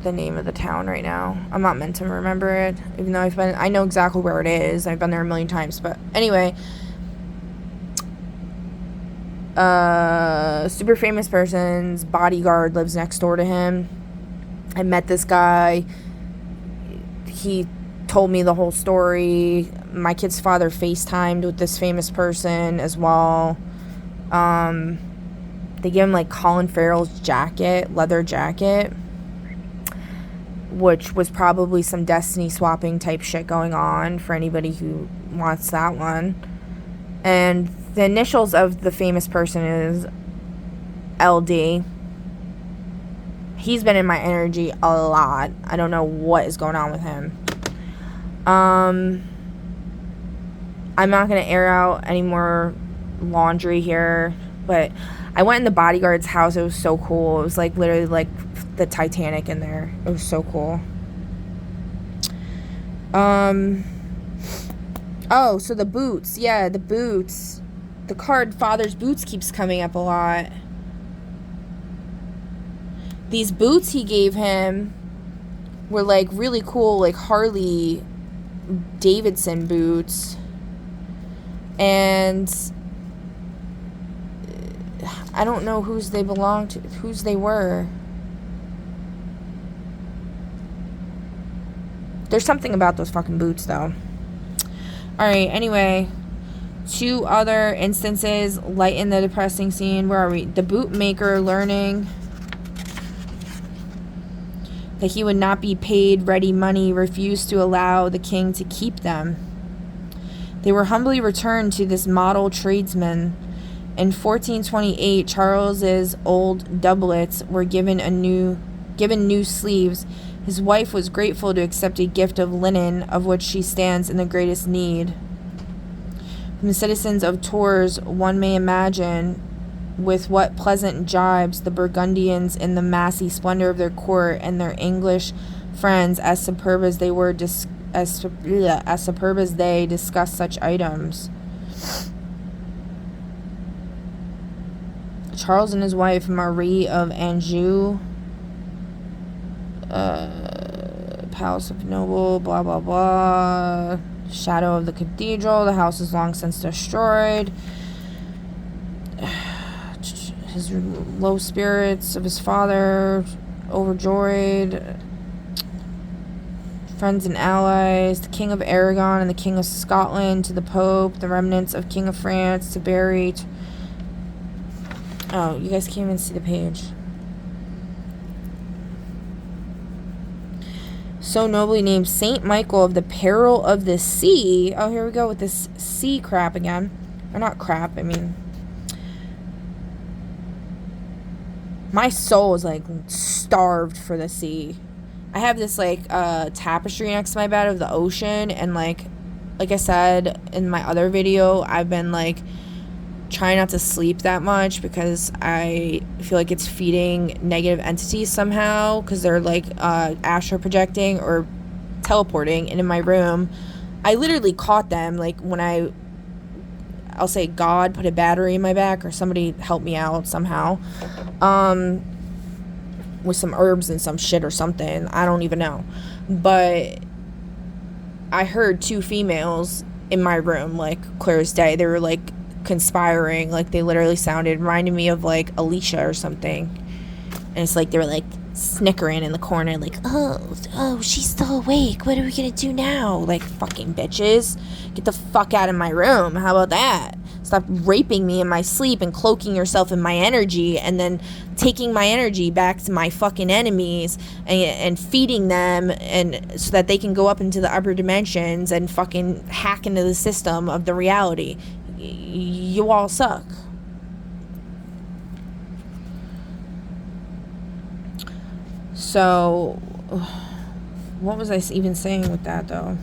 the name of the town right now. I'm not meant to remember it, even though I know exactly where it is. I've been there a million times, but anyway, super famous person's bodyguard lives next door to him. I met this guy. He told me the whole story. My kid's father FaceTimed with this famous person as well. They gave him like Colin Farrell's jacket, leather jacket, which was probably some destiny swapping type shit going on for anybody who wants that one. And the initials of the famous person is LD. He's been in my energy a lot. I don't know what is going on with him. I'm not going to air out any more laundry here, but I went in the bodyguard's house. It was so cool. It was like literally like the Titanic in there. It was so cool. Oh, so the boots. Yeah, the boots. The card father's boots keeps coming up a lot. These boots he gave him were like really cool, like Harley Davidson boots, and I don't know whose they belonged to, whose they were. There's something about those fucking boots though. Alright, anyway, 2 other instances lighten the depressing scene. Where are we? The bootmaker learning that he would not be paid ready money, refused to allow the king to keep them. They were humbly returned to this model tradesman. In 1428, Charles's old doublets were given new sleeves. His wife was grateful to accept a gift of linen, of which she stands in the greatest need. From the citizens of Tours, one may imagine with what pleasant jibes the Burgundians, in the massy splendor of their court, and their English friends, as superb as they were, as superb as they, discussed such items. Charles and his wife Marie of Anjou, Palace of Noble, blah blah blah. Shadow of the cathedral. The house is long since destroyed. His low spirits of his father, overjoyed. Friends and allies, the King of Aragon and the King of Scotland to the Pope, the remnants of King of France to Barry. Oh, you guys can't even see the page. so nobly named Saint Michael of the peril of the sea. Oh, here we go with this sea crap again. Or not crap, I mean, my soul is like starved for the sea. I have this like tapestry next to my bed of the ocean, and like I said in my other video, I've been like trying not to sleep that much because I feel like it's feeding negative entities somehow, because they're like astral projecting or teleporting into my room. I literally caught them like when I'll say God put a battery in my back, or somebody helped me out somehow with some herbs and some shit or something. I don't even know. But I heard 2 females in my room, like clear as day. They were like conspiring, like they literally reminded me of like Alicia or something. And it's like they were like snickering in the corner, like, oh, she's still awake, what are we gonna do now? Like, fucking bitches, get the fuck out of my room. How about that? Stop raping me in my sleep and cloaking yourself in my energy, and then taking my energy back to my fucking enemies and feeding them, and so that they can go up into the upper dimensions and fucking hack into the system of the reality. You all suck. So, what was I even saying with that, though?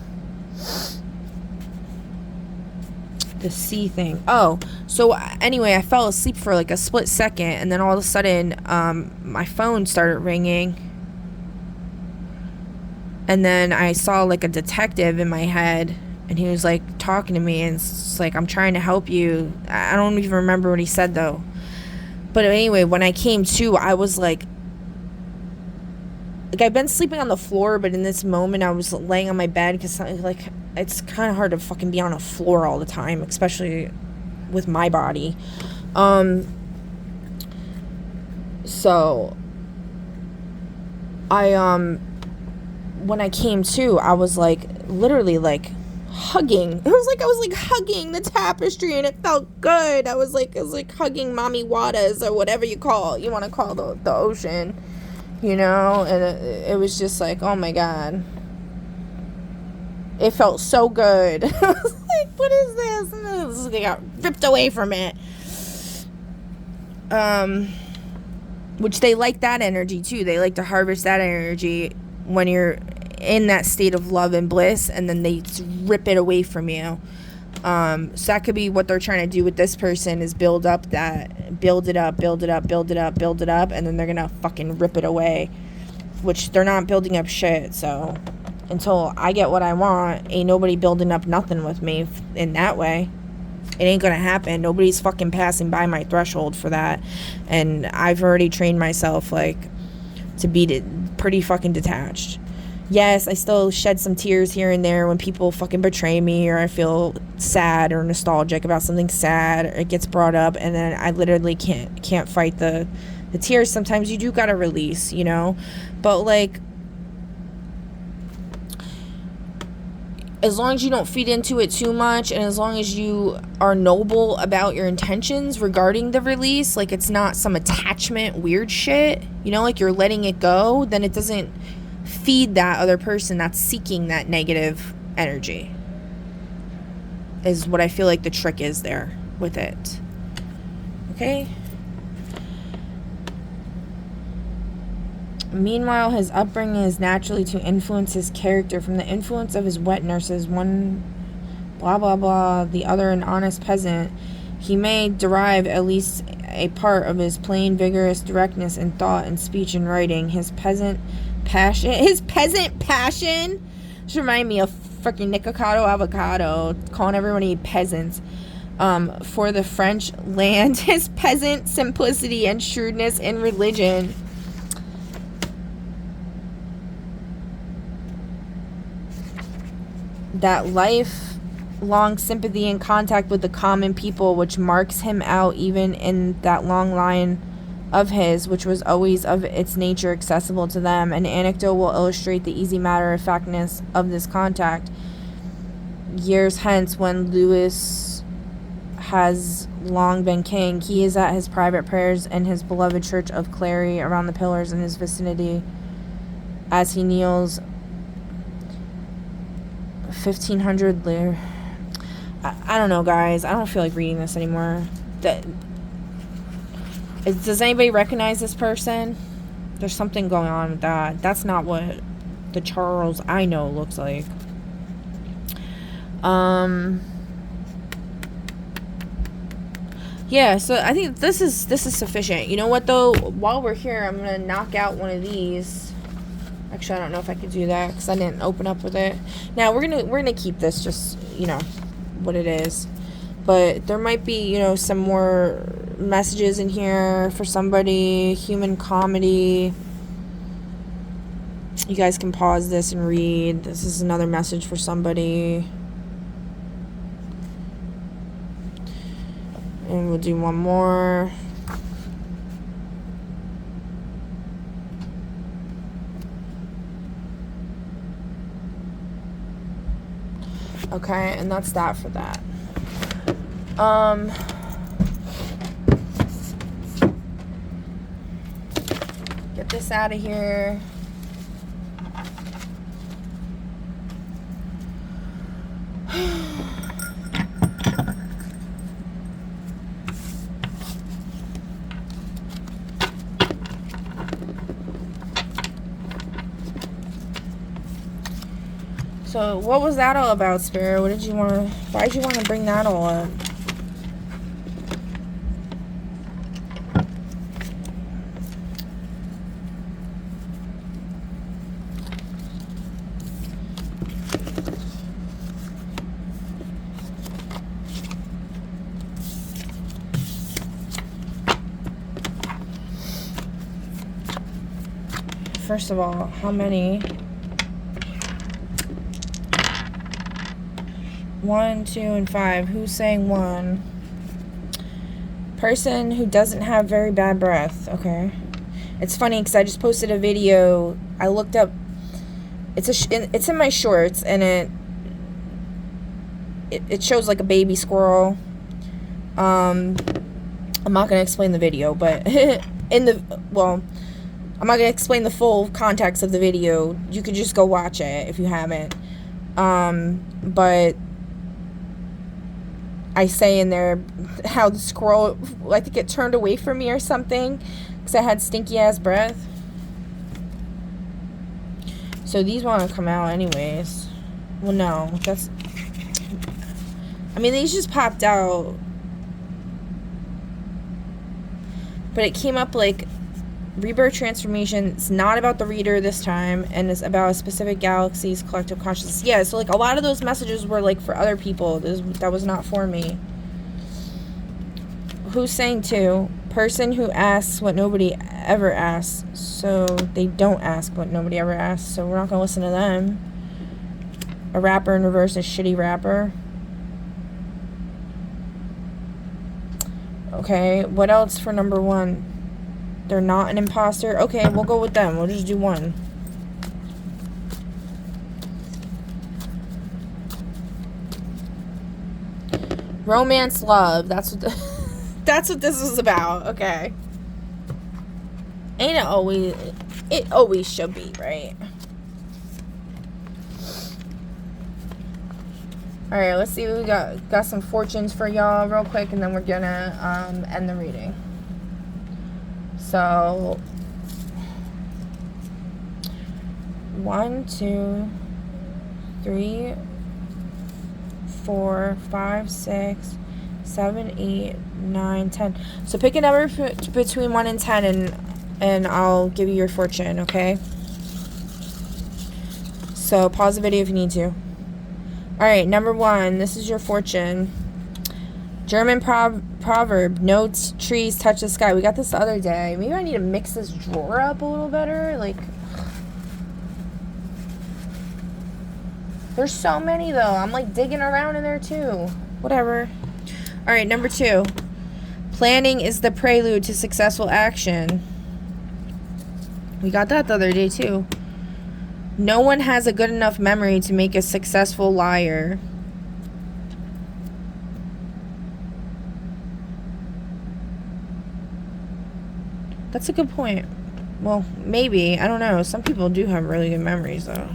The sea thing. Oh, so anyway, I fell asleep for like a split second, and then all of a sudden, my phone started ringing. And then I saw like a detective in my head, and he was like talking to me, and it's like, I'm trying to help you. I don't even remember what he said, though. But anyway, when I came to, I was like I've been sleeping on the floor, but in this moment I was laying on my bed, because like it's kind of hard to fucking be on a floor all the time, especially with my body. So I when I came to, I was like literally like hugging. It was like I was like hugging the tapestry, and it felt good. It was like hugging Mommy Wadas, or whatever you want to call the ocean. You know, and it was just like, oh my God. It felt so good. I was like, what is this? And I got ripped away from it. Which they like that energy too. They like to harvest that energy when you're in that state of love and bliss, and then they rip it away from you. So that could be what they're trying to do with this person, is build it up, and then they're gonna fucking rip it away, which they're not building up shit. So until I get what I want, ain't nobody building up nothing with me in that way. It ain't gonna happen. Nobody's fucking passing by my threshold for that, and I've already trained myself like to be pretty fucking detached. Yes, I still shed some tears here and there when people fucking betray me, or I feel sad or nostalgic about something sad, or it gets brought up, and then I literally can't fight the tears. Sometimes you do gotta release, you know? But like, as long as you don't feed into it too much, and as long as you are noble about your intentions regarding the release, like it's not some attachment weird shit, you know, like you're letting it go, then it doesn't feed that other person that's seeking that negative energy, is what I feel like the trick is there with it. Okay? Meanwhile, his upbringing is naturally to influence his character. From the influence of his wet nurses, one blah blah blah, the other an honest peasant, he may derive at least a part of his plain vigorous directness in thought and speech and writing. His peasant passion just remind me of freaking Nikocado Avocado calling everybody peasants. For the French land, his peasant simplicity and shrewdness in religion. That lifelong sympathy and contact with the common people, which marks him out even in that long line of his, which was always of its nature accessible to them. An anecdote will illustrate the easy matter-of-factness of this contact. Years hence, when Louis has long been king, he is at his private prayers in his beloved church of Clary, around the pillars in his vicinity. As he kneels 1,500 lira. I don't know, guys. I don't feel like reading this anymore. Does anybody recognize this person? There's something going on with that. That's not what the Charles I know looks like. Yeah, so I think this is sufficient. You know what though? While we're here, I'm gonna knock out one of these. Actually, I don't know if I could do that because I didn't open up with it. Now we're gonna keep this, just, you know, what it is. But there might be, you know, some more messages in here for somebody. Human comedy. You guys can pause this and read. This is another message for somebody. And we'll do one more. Okay, and that's that for that. Get this out of here. So, what was that all about, Spirit? Why did you want to bring that all up? First of all, how many? 1, 2, and 5. Who's saying 1? Person who doesn't have very bad breath. Okay. It's funny because I just posted a video. I looked up. It's in my shorts, and it shows like a baby squirrel. I'm not gonna explain the video, but I'm not gonna explain the full context of the video. You could just go watch it if you haven't. But I say in there how the squirrel, I think it turned away from me or something because I had stinky ass breath. So these want to come out anyways. Well, no, these just popped out. But it came up like rebirth transformation. It's not about the reader this time, and it's about a specific galaxy's collective consciousness. Yeah, so like a lot of those messages were like for other people. That was not for me. Who's saying 2? Person who asks what nobody ever asks, so they don't ask what nobody ever asks, so we're not gonna listen to them. A rapper in reverse, a shitty rapper. Okay, what else for number 1? They're not an imposter. Okay, we'll go with them. We'll just do 1. Romance, love. That's what this is about. Okay. Ain't it always? It always should be, right? All right. Let's see. We got some fortunes for y'all real quick, and then we're gonna end the reading. So 1, 2, 3, 4, 5, 6, 7, 8, 9, 10. So pick a number between 1 and 10, and I'll give you your fortune, okay? So pause the video if you need to. Alright, number 1, this is your fortune. German proverb, no trees touch the sky. We got this the other day. Maybe I need to mix this drawer up a little better. Like, there's so many though. I'm like digging around in there too. Whatever. Alright, number 2. Planning is the prelude to successful action. We got that the other day too. No one has a good enough memory to make a successful liar. That's a good point. Well, maybe. I don't know. Some people do have really good memories, though.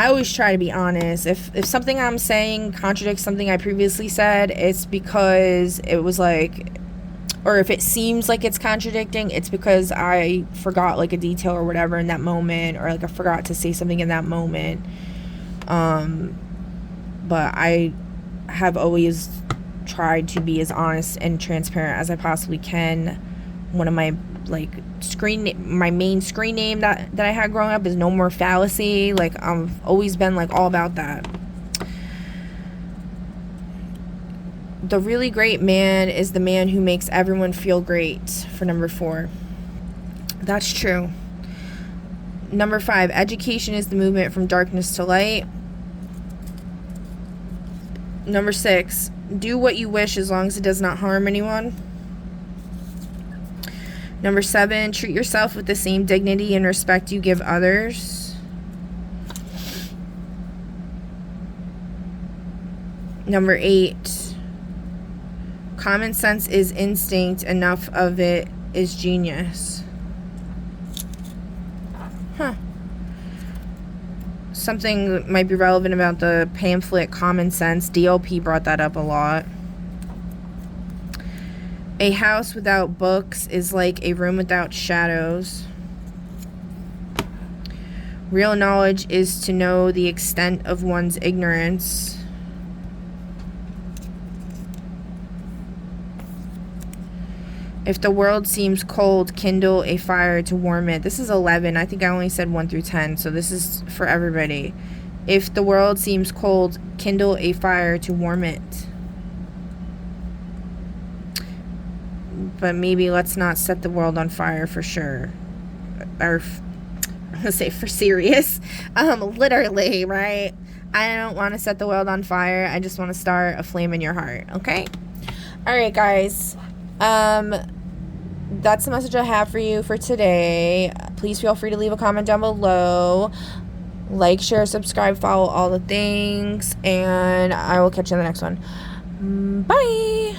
I always try to be honest. If something I'm saying contradicts something I previously said, it's because it was like, or if it seems like it's contradicting, it's because I forgot like a detail or whatever in that moment, or like I forgot to say something in that moment. But I have always tried to be as honest and transparent as I possibly can. One of my like my main screen name that I had growing up is No More Fallacy. Like, I've always been like all about that. The really great man is the man who makes everyone feel great, for number 4. That's true. Number 5, education is the movement from darkness to light. Number 6, do what you wish as long as it does not harm anyone. Number 7, treat yourself with the same dignity and respect you give others. Number 8, common sense is instinct, enough of it is genius. Something that might be relevant about the pamphlet Common Sense. DLP brought that up a lot. A house without books is like a room without shadows. Real knowledge is to know the extent of one's ignorance. If the world seems cold, kindle a fire to warm it. This is 11. I think I only said 1 through 10, so this is for everybody. If the world seems cold, kindle a fire to warm it. But maybe let's not set the world on fire for sure. Or, I'm gonna say for serious. Literally, right? I don't want to set the world on fire. I just want to start a flame in your heart, okay? Alright, guys. That's the message I have for you for today. Please feel free to leave a comment down below. Like, share, subscribe, follow all the things. And I will catch you in the next one. Bye!